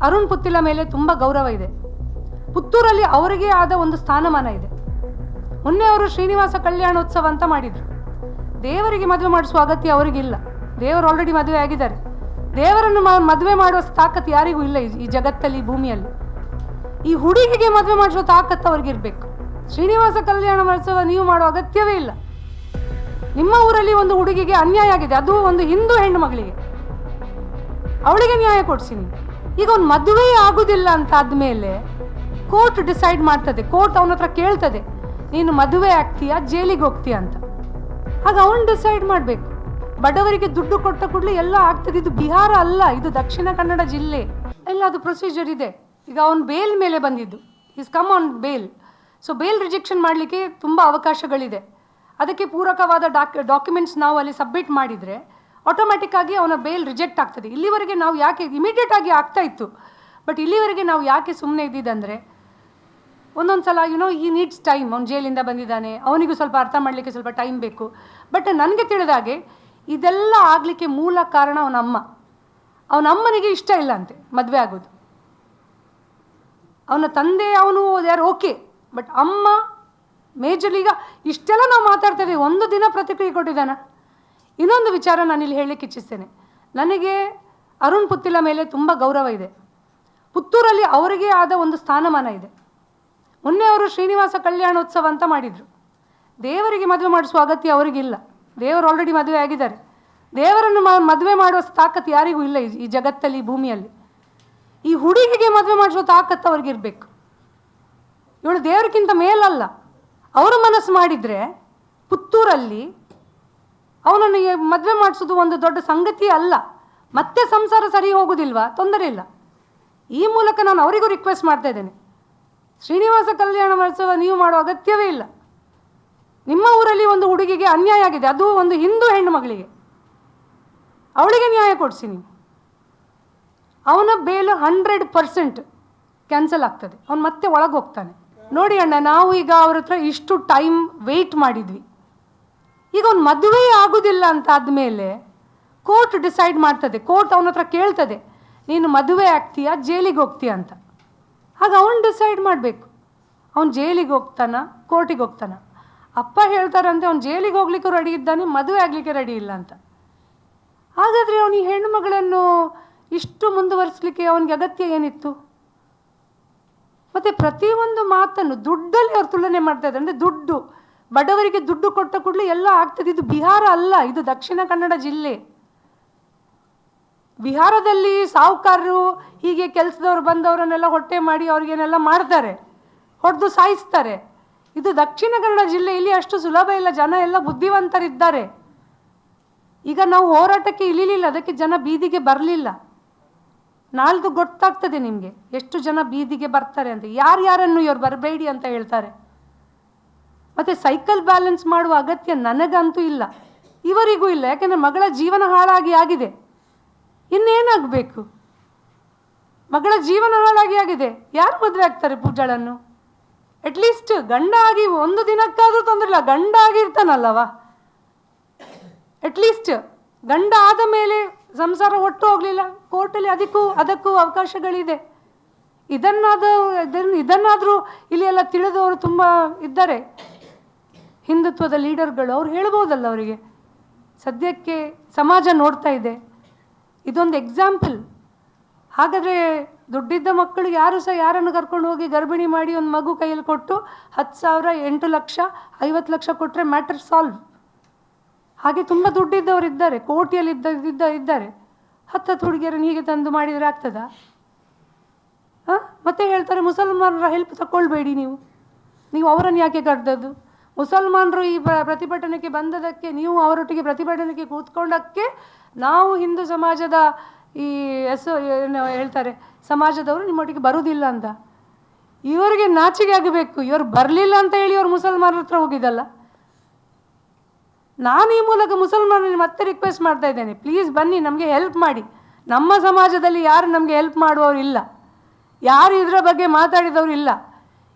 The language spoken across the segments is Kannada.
ಅರುಣ್ ಪುತ್ತಿಲ ಮೇಲೆ ತುಂಬ ಗೌರವ ಇದೆ. ಪುತ್ತೂರಲ್ಲಿ ಅವರಿಗೆ ಆದ ಒಂದು ಸ್ಥಾನಮಾನ ಇದೆ. ಮೊನ್ನೆ ಅವರು ಶ್ರೀನಿವಾಸ ಕಲ್ಯಾಣೋತ್ಸವ ಅಂತ ಮಾಡಿದರು. ದೇವರಿಗೆ ಮದುವೆ ಮಾಡಿಸುವ ಅಗತ್ಯ ಅವರಿಗಿಲ್ಲ. ದೇವರು ಆಲ್ರೆಡಿ ಮದುವೆ ಆಗಿದ್ದಾರೆ. ದೇವರನ್ನು ಮದುವೆ ಮಾಡುವ ತಾಕತ್ತು ಯಾರಿಗೂ ಇಲ್ಲ ಈ ಜಗತ್ತಲ್ಲಿ, ಭೂಮಿಯಲ್ಲಿ. ಈ ಹುಡುಗಿಗೆ ಮದುವೆ ಮಾಡಿಸುವ ತಾಕತ್ತು ಅವ್ರಿಗಿರ್ಬೇಕು. ಶ್ರೀನಿವಾಸ ಕಲ್ಯಾಣ ಮಹೋತ್ಸವ ನೀವು ಮಾಡುವ ಅಗತ್ಯವೇ ಇಲ್ಲ. ನಿಮ್ಮ ಊರಲ್ಲಿ ಒಂದು ಹುಡುಗಿಗೆ ಅನ್ಯಾಯ ಆಗಿದೆ, ಅದು ಒಂದು ಹಿಂದೂ ಹೆಣ್ಣು ಮಗಳಿಗೆ. ಅವಳಿಗೆ ನ್ಯಾಯ ಕೊಡಿಸಿ ನೀವು. ಈಗ ಒಂದು ಮದುವೆ ಆಗುದಿಲ್ಲ ಅಂತ ಆದ್ಮೇಲೆ ಕೋರ್ಟ್ ಡಿಸೈಡ್ ಮಾಡ್ತದೆ. ಕೋರ್ಟ್ ಅವನ ಹತ್ರ ಕೇಳ್ತದೆ, ನೀನು ಮದುವೆ ಆಗ್ತೀಯಾ ಜೈಲಿಗೆ ಹೋಗ್ತೀಯಾ ಅಂತ. ಆಗ ಅವನು ಡಿಸೈಡ್ ಮಾಡಬೇಕು. ಬಡವರಿಗೆ ದುಡ್ಡು ಕೊಟ್ಟ ಕೂಡಲೇ ಎಲ್ಲ ಆಗ್ತದೆ. ಇದು ಬಿಹಾರ ಅಲ್ಲ, ಇದು ದಕ್ಷಿಣ ಕನ್ನಡ ಜಿಲ್ಲೆ. ಎಲ್ಲ ಅದು ಪ್ರೊಸೀಜರ್ ಇದೆ. ಈಗ ಅವನು ಬೇಲ್ ಮೇಲೆ ಬಂದಿದ್ದು, is come on bail. So bail rejection ಮಾಡಲಿಕ್ಕೆ ತುಂಬ ಅವಕಾಶಗಳಿದೆ. ಅದಕ್ಕೆ ಪೂರಕವಾದ ಡಾಕ್ಯುಮೆಂಟ್ಸ್ ನಾವು ಅಲ್ಲಿ ಸಬ್ಮಿಟ್ ಮಾಡಿದರೆ ಆಟೋಮ್ಯಾಟಿಕ್ ಆಗಿ ಅವನ ಬೇಲ್ ರಿಜೆಕ್ಟ್ ಆಗ್ತದೆ. ಇಲ್ಲಿವರೆಗೆ ನಾವು ಯಾಕೆ ಇಮಿಡಿಯೇಟ್ ಆಗಿ ಆಗ್ತಾ ಇತ್ತು, ಬಟ್ ಇಲ್ಲಿವರೆಗೆ ನಾವು ಯಾಕೆ ಸುಮ್ಮನೆ ಇದ್ದಿದ್ದಂದರೆ ಒಂದೊಂದು ಸಲ ಈ ನೀಡ್ಸ್ ಟೈಮ್. ಅವ್ನು ಜೈಲಿಂದ ಬಂದಿದ್ದಾನೆ, ಅವನಿಗೂ ಸ್ವಲ್ಪ ಅರ್ಥ ಮಾಡಲಿಕ್ಕೆ ಸ್ವಲ್ಪ ಟೈಮ್ ಬೇಕು. ಬಟ್ ನನಗೆ ತಿಳಿದಾಗೆ ಇದೆಲ್ಲ ಆಗಲಿಕ್ಕೆ ಮೂಲ ಕಾರಣ ಅವನ ಅಮ್ಮನಿಗೆ ಇಷ್ಟ ಇಲ್ಲ ಅಂತೆ ಮದುವೆ ಆಗೋದು. ಅವನ ತಂದೆ ಅವನು ಯಾರು ಓಕೆ, ಬಟ್ ಅಮ್ಮ ಮೇಜರ್ಲಿ. ಈಗ ಇಷ್ಟೆಲ್ಲ ನಾವು ಮಾತಾಡ್ತೇವೆ, ಒಂದು ದಿನ ಪ್ರತಿಕ್ರಿಯೆ ಕೊಟ್ಟಿದ್ದಾನ. ಇನ್ನೊಂದು ವಿಚಾರ ನಾನಿಲ್ಲಿ ಹೇಳಲಿಕ್ಕೆ ಇಚ್ಛಿಸ್ತೇನೆ. ನನಗೆ ಅರುಣ್ ಪುತ್ತಿಲ ಮೇಲೆ ತುಂಬ ಗೌರವ ಇದೆ. ಪುತ್ತೂರಲ್ಲಿ ಅವರಿಗೆ ಆದ ಒಂದು ಸ್ಥಾನಮಾನ ಇದೆ. ಮೊನ್ನೆ ಅವರು ಶ್ರೀನಿವಾಸ ಕಲ್ಯಾಣೋತ್ಸವ ಅಂತ ಮಾಡಿದರು. ದೇವರಿಗೆ ಮದುವೆ ಮಾಡಿಸುವ ಅಗತ್ಯ ಅವರಿಗಿಲ್ಲ. ದೇವರು ಆಲ್ರೆಡಿ ಮದುವೆ ಆಗಿದ್ದಾರೆ. ದೇವರನ್ನು ಮದುವೆ ಮಾಡುವ ತಾಕತ್ತು ಯಾರಿಗೂ ಇಲ್ಲ ಈ ಜಗತ್ತಲ್ಲಿ, ಭೂಮಿಯಲ್ಲಿ. ಈ ಹುಡುಗಿಗೆ ಮದುವೆ ಮಾಡಿಸುವ ತಾಕತ್ತು ಅವ್ರಿಗಿರ್ಬೇಕು. ಇವಳು ದೇವರಿಗಿಂತ ಮೇಲಲ್ಲ. ಅವರು ಮನಸ್ಸು ಮಾಡಿದರೆ ಪುತ್ತೂರಲ್ಲಿ ಅವನನ್ನು ಮದುವೆ ಮಾಡಿಸೋದು ಒಂದು ದೊಡ್ಡ ಸಂಗತಿ ಅಲ್ಲ. ಮತ್ತೆ ಸಂಸಾರ ಸರಿ ಹೋಗೋದಿಲ್ವಾ, ತೊಂದರೆ ಇಲ್ಲ. ಈ ಮೂಲಕ ನಾನು ಅವರಿಗೂ ರಿಕ್ವೆಸ್ಟ್ ಮಾಡ್ತಾ ಇದ್ದೇನೆ, ಶ್ರೀನಿವಾಸ ಕಲ್ಯಾಣ ಮಹೋತ್ಸವ ನೀವು ಮಾಡುವ ಅಗತ್ಯವೇ ಇಲ್ಲ. ನಿಮ್ಮ ಊರಲ್ಲಿ ಒಂದು ಹುಡುಗಿಗೆ ಅನ್ಯಾಯ ಆಗಿದೆ, ಅದು ಒಂದು ಹಿಂದೂ ಹೆಣ್ಣು ಮಗಳಿಗೆ. ಅವಳಿಗೆ ನ್ಯಾಯ ಕೊಡಿಸಿ ನೀವು. ಅವನ ಬೇಲ್ 100% ಕ್ಯಾನ್ಸಲ್ ಆಗ್ತದೆ. ಅವನು ಮತ್ತೆ ಒಳಗೆ ಹೋಗ್ತಾನೆ. ನೋಡಿ ಅಣ್ಣ, ನಾವು ಈಗ ಅವ್ರ ಹತ್ರ ಇಷ್ಟು ಟೈಮ್ ವೆಯ್ಟ್ ಮಾಡಿದ್ವಿ. ಈಗ ಅವ್ನು ಮದುವೆ ಆಗೋದಿಲ್ಲ ಅಂತ ಆದಮೇಲೆ ಕೋರ್ಟ್ ಡಿಸೈಡ್ ಮಾಡ್ತದೆ. ಕೋರ್ಟ್ ಅವನ ಹತ್ರ ಕೇಳ್ತದೆ, ನೀನು ಮದುವೆ ಆಗ್ತೀಯಾ ಜೈಲಿಗೆ ಹೋಗ್ತೀಯಾ ಅಂತ. ಆಗ ಅವನು ಡಿಸೈಡ್ ಮಾಡಬೇಕು, ಅವ್ನು ಜೈಲಿಗೆ ಹೋಗ್ತಾನ ಕೋರ್ಟಿಗೆ ಹೋಗ್ತಾನ. ಅಪ್ಪ ಹೇಳ್ತಾರಂತೆ ಅವ್ನು ಜೈಲಿಗೆ ಹೋಗ್ಲಿಕ್ಕೂ ರೆಡಿ ಇದ್ದಾನೆ, ಮದುವೆ ಆಗಲಿಕ್ಕೆ ರೆಡಿ ಇಲ್ಲ ಅಂತ. ಹಾಗಾದರೆ ಅವನು ಈ ಹೆಣ್ಣು ಮಗಳನ್ನು ಇಷ್ಟು ಮುಂದುವರಿಸಲಿಕ್ಕೆ ಅವನಿಗೆ ಅಗತ್ಯ ಏನಿತ್ತು? ಮತ್ತು ಪ್ರತಿಯೊಂದು ಮಾತನ್ನು ದುಡ್ಡಲ್ಲಿ ಅವ್ರು ತುಲನೆ ಮಾಡ್ತಾ ಇದ್ದಾರೆ. ಅಂದರೆ ದುಡ್ಡು, ಬಡವರಿಗೆ ದುಡ್ಡು ಕೊಟ್ಟ ಕೂಡಲೇ ಎಲ್ಲ ಆಗ್ತದೆ. ಇದು ಬಿಹಾರ ಅಲ್ಲ, ಇದು ದಕ್ಷಿಣ ಕನ್ನಡ ಜಿಲ್ಲೆ. ಬಿಹಾರದಲ್ಲಿ ಸಾಹುಕಾರರು ಹೀಗೆ ಕೆಲಸದವ್ರು ಬಂದವರನ್ನೆಲ್ಲ ಹೊಟ್ಟೆ ಮಾಡಿ ಅವ್ರಿಗೇನೆಲ್ಲ ಮಾಡ್ತಾರೆ, ಹೊಡೆದು ಸಾಯಿಸ್ತಾರೆ. ಇದು ದಕ್ಷಿಣ ಕನ್ನಡ ಜಿಲ್ಲೆ, ಇಲ್ಲಿ ಅಷ್ಟು ಸುಲಭ ಇಲ್ಲ. ಜನ ಎಲ್ಲ ಬುದ್ಧಿವಂತರಿದ್ದಾರೆ. ಈಗ ನಾವು ಹೋರಾಟಕ್ಕೆ ಇಳಿಲಿಲ್ಲ, ಅದಕ್ಕೆ ಜನ ಬೀದಿಗೆ ಬರಲಿಲ್ಲ. ನಾಳ್ದು ಗೊತ್ತಾಗ್ತದೆ ನಿಮಗೆ ಎಷ್ಟು ಜನ ಬೀದಿಗೆ ಬರ್ತಾರೆ ಅಂತ. ಯಾರ್ಯಾರನ್ನು ಇವ್ರು ಬರಬೇಡಿ ಅಂತ ಹೇಳ್ತಾರೆ. ಮತ್ತು ಸೈಕಲ್ ಬ್ಯಾಲೆನ್ಸ್ ಮಾಡುವ ಅಗತ್ಯ ನನಗಂತೂ ಇಲ್ಲ, ಇವರಿಗೂ ಇಲ್ಲ. ಯಾಕೆಂದರೆ ಮಗಳ ಜೀವನ ಹಾಳಾಗಿ ಆಗಿದೆ. ಇನ್ನೇನಾಗಬೇಕು? ಮಗಳ ಜೀವನ ಹಾಳಾಗಿ ಆಗಿದೆ. ಯಾರು ಮದುವೆ ಆಗ್ತಾರೆ ಪೂಜಾಳನ್ನು? ಅಟ್ಲೀಸ್ಟ್ ಗಂಡ ಆಗಿ ಒಂದು ದಿನಕ್ಕಾದರೂ ತೊಂದರೆ ಇಲ್ಲ, ಗಂಡ ಆಗಿರ್ತಾನಲ್ಲವ. ಅಟ್ಲೀಸ್ಟ್ ಗಂಡ ಆದ ಮೇಲೆ ಸಂಸಾರ ಒಟ್ಟು ಹೋಗಲಿಲ್ಲ, ಕೋರ್ಟಲ್ಲಿ ಅದಕ್ಕೂ ಅವಕಾಶಗಳಿದೆ. ಇದನ್ನಾದರೂ ಇಲ್ಲಿ ಎಲ್ಲ ತಿಳಿದವರು ತುಂಬ ಇದ್ದಾರೆ, ಹಿಂದುತ್ವದ ಲೀಡರ್ಗಳು. ಅವ್ರು ಹೇಳ್ಬೋದಲ್ಲ ಅವರಿಗೆ. ಸದ್ಯಕ್ಕೆ ಸಮಾಜ ನೋಡ್ತಾ ಇದೆ, ಇದೊಂದು ಎಕ್ಸಾಂಪಲ್. ಹಾಗಾದರೆ ದುಡ್ಡಿದ್ದ ಮಕ್ಕಳಿಗೆ ಯಾರು ಸಹ ಯಾರನ್ನು ಕರ್ಕೊಂಡು ಹೋಗಿ ಗರ್ಭಿಣಿ ಮಾಡಿ ಒಂದು ಮಗು ಕೈಯಲ್ಲಿ ಕೊಟ್ಟು 10,000, 8 ಲಕ್ಷ, 50 ಲಕ್ಷ ಕೊಟ್ಟರೆ ಮ್ಯಾಟರ್ ಸಾಲ್ವ್. ಹಾಗೆ ತುಂಬ ದುಡ್ಡಿದ್ದವರು ಇದ್ದಾರೆ, ಕೋಟಿಯಲ್ಲಿ ಇದ್ದಾರೆ. 10 ಹುಡುಗಿಯರನ್ನು ಹೀಗೆ ತಂದು ಮಾಡಿದರೆ ಆಗ್ತದಾ? ಮತ್ತೆ ಹೇಳ್ತಾರೆ ಮುಸಲ್ಮಾನರ ಹೆಲ್ಪ್ ತಗೊಳ್ಬೇಡಿ ನೀವು ಅವರನ್ನು ಯಾಕೆ ಕರೆದದ್ದು? ಮುಸಲ್ಮಾನರು ಈ ಪ್ರತಿಭಟನೆಗೆ ಬಂದದಕ್ಕೆ, ನೀವು ಅವರೊಟ್ಟಿಗೆ ಪ್ರತಿಭಟನೆಗೆ ಕೂತ್ಕೊಂಡಕ್ಕೆ ನಾವು ಹಿಂದೂ ಸಮಾಜದ ಏನು ಹೇಳ್ತಾರೆ ಸಮಾಜದವರು ನಿಮ್ಮೊಟ್ಟಿಗೆ ಬರುವುದಿಲ್ಲ ಅಂತ. ಇವರಿಗೆ ನಾಚಿಕೆ ಆಗಬೇಕು. ಇವರು ಬರಲಿಲ್ಲ ಅಂತ ಹೇಳಿ ಇವರು ಮುಸಲ್ಮಾನರ ಹತ್ರ ಹೋಗಿದ್ದಲ್ಲ. ನಾನು ಈ ಮೂಲಕ ಮುಸಲ್ಮಾನರಲ್ಲಿ ಮತ್ತೆ ರಿಕ್ವೆಸ್ಟ್ ಮಾಡ್ತಾ ಇದ್ದೇನೆ, ಪ್ಲೀಸ್ ಬನ್ನಿ, ನಮಗೆ ಹೆಲ್ಪ್ ಮಾಡಿ. ನಮ್ಮ ಸಮಾಜದಲ್ಲಿ ಯಾರು ನಮಗೆ ಹೆಲ್ಪ್ ಮಾಡುವವರು ಇಲ್ಲ, ಯಾರು ಇದರ ಬಗ್ಗೆ ಮಾತಾಡಿದವರು ಇಲ್ಲ.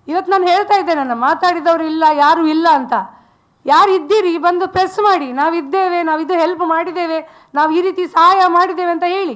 ಇವತ್ತು ನಾನು ಹೇಳ್ತಾ ಇದ್ದೇನೆ, ಮಾತಾಡಿದವರು ಇಲ್ಲ, ಯಾರು ಇಲ್ಲ ಅಂತ. ಯಾರು ಇದ್ದೀರಿ ಬಂದು ಪ್ರೆಸ್ ಮಾಡಿ, ನಾವಿದ್ದೇವೆ, ನಾವಿದು ಹೆಲ್ಪ್ ಮಾಡಿದ್ದೇವೆ, ನಾವು ಈ ರೀತಿ ಸಹಾಯ ಮಾಡಿದ್ದೇವೆ ಅಂತ ಹೇಳಿ.